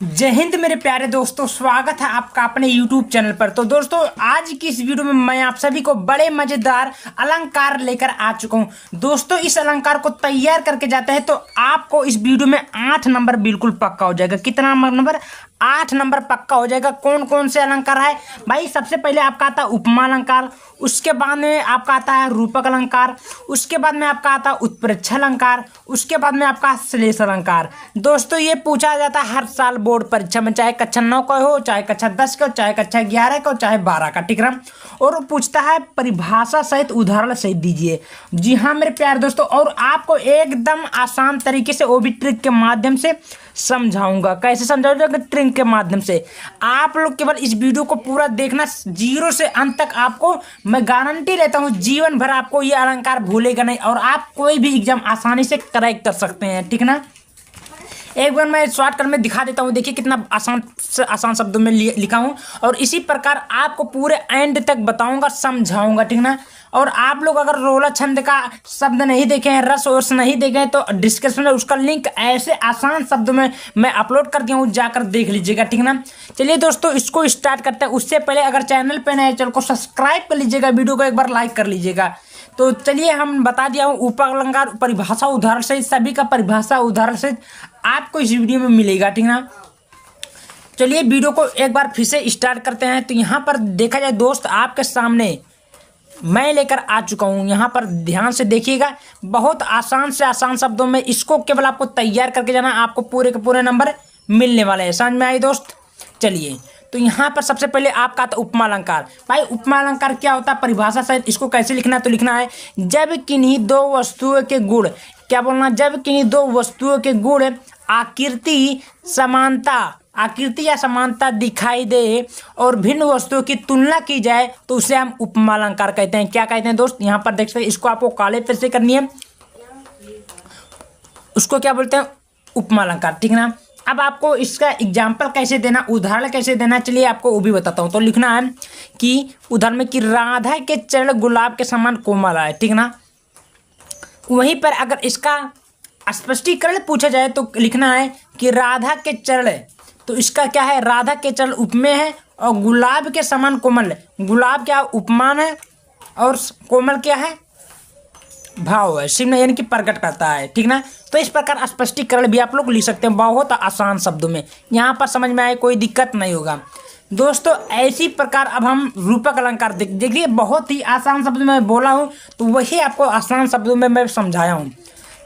जय हिंद मेरे प्यारे दोस्तों, स्वागत है आपका अपने YouTube चैनल पर। तो दोस्तों, आज की इस वीडियो में मैं आप सभी को बड़े मजेदार अलंकार लेकर आ चुका हूं। दोस्तों, इस अलंकार को तैयार करके जाते हैं तो आपको इस वीडियो में 8 नंबर बिल्कुल पक्का हो जाएगा। कितना नंबर? 8 नंबर पक्का हो जाएगा। कौन कौन से अलंकार है भाई? सबसे पहले आपका आता है उपमा अलंकार, उसके बाद में आपका आता है रूपक अलंकार, उसके बाद में आपका आता है उत्प्रेक्षा अलंकार, उसके बाद में आपका श्लेष अलंकार। दोस्तों, ये पूछा जाता है हर साल बोर्ड परीक्षा में, चाहे कक्षा 9 का हो, चाहे कक्षा 10 का हो, चाहे कक्षा 11 का हो, चाहे 12 का, ठीक ना। और वो पूछता है परिभाषा सहित उदाहरण सहित दीजिए। जी हाँ मेरे प्यारे दोस्तों, और आपको एकदम आसान तरीके से वो भी ट्रिक के माध्यम से समझाऊंगा। कैसे समझाऊंगा? ट्रिक के माध्यम से। आप लोग केवल इस वीडियो को पूरा देखना, 0 से अंत तक। आपको मैं गारंटी लेता हूँ जीवन भर आपको ये अलंकार भूलेगा नहीं और आप कोई भी एग्जाम आसानी से क्रैक कर सकते हैं, ठीक ना। एक बार मैं शॉर्टकट में दिखा देता हूँ। देखिए कितना आसान से आसान शब्दों में लिखा हूँ, और इसी प्रकार आपको पूरे एंड तक बताऊंगा, समझाऊंगा, ठीक ना। और आप लोग अगर रोला छंद का शब्द नहीं देखे हैं, रस वस नहीं देखे हैं, तो डिस्क्रिप्शन में उसका लिंक ऐसे आसान शब्दों में मैं अपलोड कर दिया हूँ, जाकर देख लीजिएगा, ठीक ना। चलिए दोस्तों, इसको स्टार्ट करते हैं। उससे पहले अगर चैनल पर नए, चैनल को सब्सक्राइब कर लीजिएगा, वीडियो को एक बार लाइक कर लीजिएगा। तो चलिए, हम बता दिया हूँ उपक अलंकार परिभाषा उदाहरण सहित, सभी का परिभाषा उदाहरण सहित आपको इस वीडियो में मिलेगा, ठीक ना। चलिए वीडियो को एक बार फिर से स्टार्ट करते हैं। तो यहाँ पर देखा जाए दोस्त, आपके सामने मैं लेकर आ चुका हूँ। यहाँ पर ध्यान से देखिएगा, बहुत आसान से आसान शब्दों में इसको केवल आपको तैयार करके जाना, आपको पूरे के पूरे नंबर मिलने वाले हैं। समझ में आई दोस्त? चलिए, तो यहाँ पर सबसे पहले आपका आता उपमा अलंकार। भाई, उपमा अलंकार क्या होता है? परिभाषा सहित इसको कैसे लिखना है? तो लिखना है, जब किन्हीं दो वस्तुओं के गुण, क्या बोलना? जब किन्हीं दो वस्तुओं के गुण आकृति समानता, आकृति या समानता दिखाई दे और भिन्न वस्तुओं की तुलना की जाए तो उसे हम उपमा अलंकार कहते हैं। क्या कहते हैं दोस्त? यहाँ पर देख सकते हैं, इसको आपको काले पेन से करनी है, उसको क्या बोलते हैं? उपमा अलंकार, ठीक ना। अब आपको इसका एग्जाम्पल कैसे देना, उदाहरण कैसे देना, चलिए आपको वो भी बताता हूँ। तो लिखना है कि उदाहरण में कि राधा के चरण गुलाब के समान कोमल है, ठीक ना। वहीं पर अगर इसका स्पष्टीकरण पूछा जाए तो लिखना है कि राधा के चरण, तो इसका क्या है? राधा के चरण उपमेय है और गुलाब के समान कोमल है। गुलाब क्या? उपमान है, और कोमल क्या है? भाव है, सिम यानी कि प्रकट करता है, ठीक ना। तो इस प्रकार स्पष्टीकरण भी आप लोग लिख सकते हैं बहुत आसान शब्दों में। यहाँ पर समझ में आए, कोई दिक्कत नहीं होगा दोस्तों। ऐसी प्रकार अब हम रूपक अलंकार देखिए, बहुत ही आसान शब्द में बोला हूँ, तो वही आपको आसान शब्दों में मैं समझाया हूँ।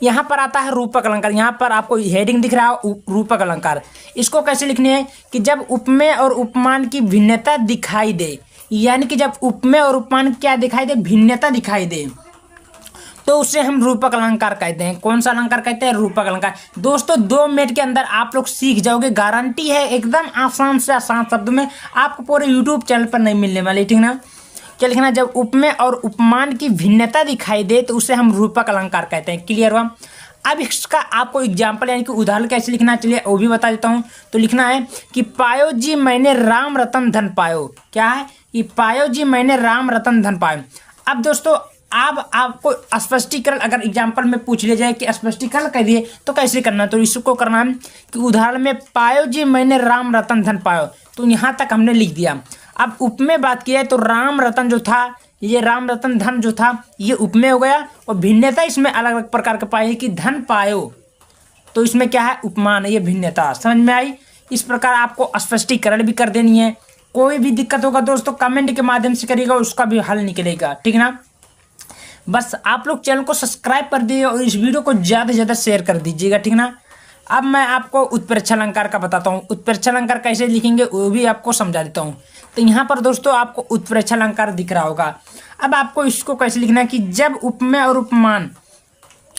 यहाँ पर आता है रूपक अलंकार। यहाँ पर आपको हेडिंग दिख रहा है रूपक अलंकार। इसको कैसे लिखने है कि जब उपमेय और उपमान की भिन्नता दिखाई दे, यानी कि जब उपमेय और उपमान क्या दिखाई दे? भिन्नता दिखाई दे, तो उसे हम रूपक अलंकार कहते हैं। कौन सा अलंकार कहते हैं? रूपक अलंकार। दोस्तों, 2 मिनट के अंदर आप लोग सीख जाओगे, गारंटी है, एकदम आसान से आसान शब्द में, आपको पूरे यूट्यूब चैनल पर नहीं मिलने वाली, ठीक ना। क्या लिखना? जब उपमेय और उपमान की भिन्नता दिखाई दे तो उसे हम रूपक अलंकार कहते हैं। क्लियर हुआ? अब इसका आपको एग्जाम्पल यानी कि उदाहरण कैसे लिखना है, चलिए वो भी बता देता हूँ। तो लिखना है कि पायो जी मैंने राम रतन धन पायो। क्या है? कि पायो जी मैंने राम रतन धन पायो। अब दोस्तों, अब आपको स्पष्टीकरण अगर एग्जाम्पल में पूछ लिया जाए कि स्पष्टीकरण कर दिए तो कैसे करना है, तो इसको करना है कि उदाहरण में पायो जी मैंने राम रतन धन पायो, तो यहाँ तक हमने लिख दिया। अब उपमेय बात की है तो राम रतन जो था, ये राम रतन धन जो था, ये उपमेय हो गया, और भिन्नता इसमें अलग अलग प्रकार के पाई कि धन पायो, तो इसमें क्या है? उपमान है, ये भिन्नता। समझ में आई? इस प्रकार आपको स्पष्टीकरण भी कर देनी है। कोई भी दिक्कत होगा दोस्तों, कमेंट के माध्यम से करिएगा, उसका भी हल निकलेगा, ठीक ना। बस आप लोग चैनल को सब्सक्राइब कर दीजिए और इस वीडियो को ज़्यादा से ज़्यादा शेयर कर दीजिएगा, ठीक ना। अब मैं आपको उत्प्रेक्षा अलंकार का बताता हूँ। उत्प्रेक्षा अलंकार कैसे लिखेंगे वो भी आपको समझा देता हूँ। तो यहाँ पर दोस्तों आपको उत्प्रेक्षा अलंकार दिख रहा होगा। अब आपको इसको कैसे लिखना है कि जब उपमेय और उपमान,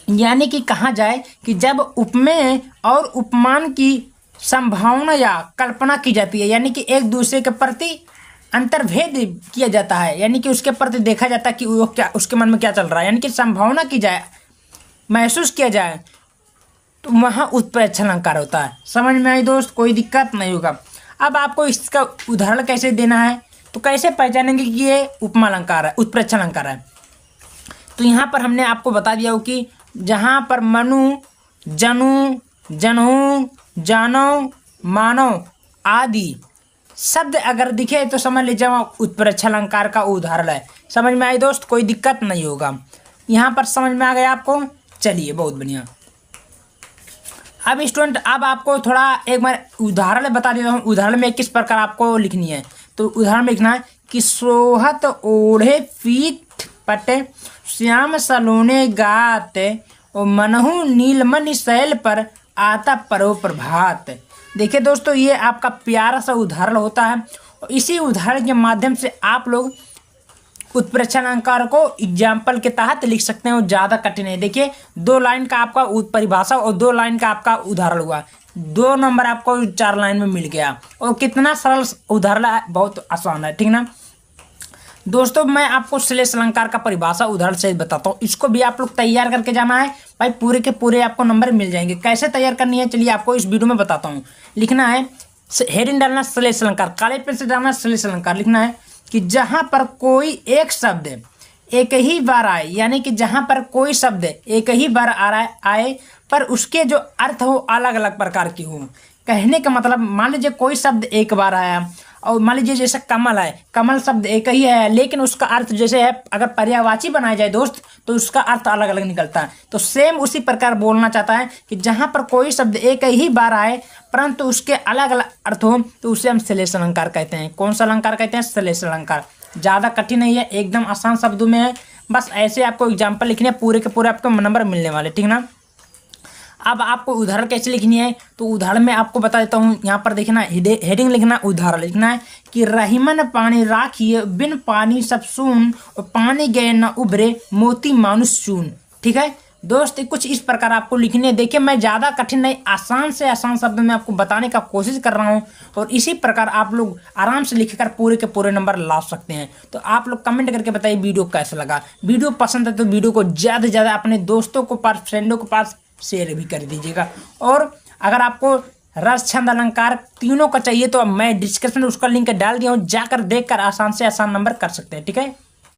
यानी कि कहा जाए कि जब उपमेय और उपमान की संभावना या कल्पना की जाती है, यानी कि एक दूसरे के प्रति अंतर्भेद किया जाता है, यानी कि उसके प्रति देखा जाता है कि वो क्या, उसके मन में क्या चल रहा है, यानी कि संभावना की जाए, महसूस किया जाए, तो वहाँ उत्प्रेक्षा अलंकार होता है। समझ में आई दोस्त? कोई दिक्कत नहीं होगा। अब आपको इसका उदाहरण कैसे देना है, तो कैसे पहचानेंगे कि ये उपमा अलंकार है, उत्प्रेक्षा अलंकार है। तो यहाँ पर हमने आपको बता दिया हो कि जहाँ पर मनु, जनु, जनहू, जानो, मानव आदि शब्द अगर दिखे तो समझ लीजिए उत्प्रेक्षा अलंकार का उदाहरण है। समझ में आई दोस्त, कोई दिक्कत नहीं होगा। यहाँ पर समझ में आ गया आपको? चलिए बहुत बढ़िया। अब स्टूडेंट अब आपको थोड़ा एक बार उदाहरण बता देता हूँ। उदाहरण में किस प्रकार आपको लिखनी है, तो उदाहरण में लिखना है कि सोहत ओढ़े पीठ पटे श्याम सलोने गाते और मनहु नीलमणि शैल पर आता परो प्रभात। देखिए दोस्तों, ये आपका प्यारा सा उदाहरण होता है और इसी उदाहरण के माध्यम से आप लोग उत्प्रेक्षा अलंकार को एग्जाम्पल के तहत लिख सकते हैं और ज़्यादा कठिन है। देखिए 2 लाइन का आपका परिभाषा और 2 लाइन का आपका उदाहरण हुआ, 2 नंबर आपको 4 लाइन में मिल गया और कितना सरल उदाहरण है, बहुत आसान है, ठीक ना दोस्तों। मैं आपको श्लेष अलंकार का परिभाषा उदाहरण से बताता हूँ, इसको भी आप लोग तैयार करके जाना है भाई, पूरे के पूरे आपको नंबर मिल जाएंगे। कैसे तैयार करनी है चलिए आपको इस वीडियो में बताता हूँ। लिखना है, हेडिंग डालना श्लेष अलंकार, काले पेन से डालना श्लेष अलंकार। लिखना है कि जहां पर कोई एक शब्द एक ही बार आए, यानी कि जहां पर कोई शब्द एक ही बार आए पर उसके जो अर्थ हो अलग अलग प्रकार की हो। कहने का मतलब, मान लीजिए कोई शब्द एक बार आया और मान लीजिए जैसे कमल है, कमल शब्द एक ही है लेकिन उसका अर्थ जैसे है, अगर पर्यायवाची बनाया जाए दोस्त तो उसका अर्थ अलग अलग निकलता है। तो सेम उसी प्रकार बोलना चाहता है कि जहां पर कोई शब्द एक ही बार आए परंतु उसके अलग अलग अर्थ हो तो उसे हम श्लेष अलंकार कहते हैं। कौन सा अलंकार कहते हैं? श्लेष अलंकार। ज़्यादा कठिन नहीं है, एकदम आसान शब्दों में है, बस ऐसे आपको एग्जाम्पल लिखने हैं, पूरे के पूरे आपको नंबर मिलने वाले, ठीक ना। अब आपको उदाहरण कैसे लिखनी है, तो उदाहरण में आपको बता देता हूँ। यहाँ पर देखना, हेडिंग लिखना, उदाहरण लिखना है कि रहीमन पानी राखिए बिन पानी सब सून और पानी गए न उभरे मोती मानुष चून। ठीक है दोस्त, कुछ इस प्रकार आपको लिखने। देखिए मैं ज़्यादा कठिन नहीं, आसान से आसान शब्द में आपको बताने का कोशिश कर रहा हूँ और इसी प्रकार आप लोग आराम से लिखकर पूरे के पूरे नंबर ला सकते हैं। तो आप लोग कमेंट करके बताइए वीडियो कैसा लगा। वीडियो पसंद है तो वीडियो को ज़्यादा से ज़्यादा अपने दोस्तों को पास, फ्रेंडों के पास शेयर भी कर दीजिएगा। और अगर आपको रस छंद अलंकार तीनों का चाहिए तो मैं डिस्क्रिप्शन में उसका लिंक डाल दिया हूँ, जाकर देखकर आसान से आसान नंबर कर सकते हैं। ठीक है।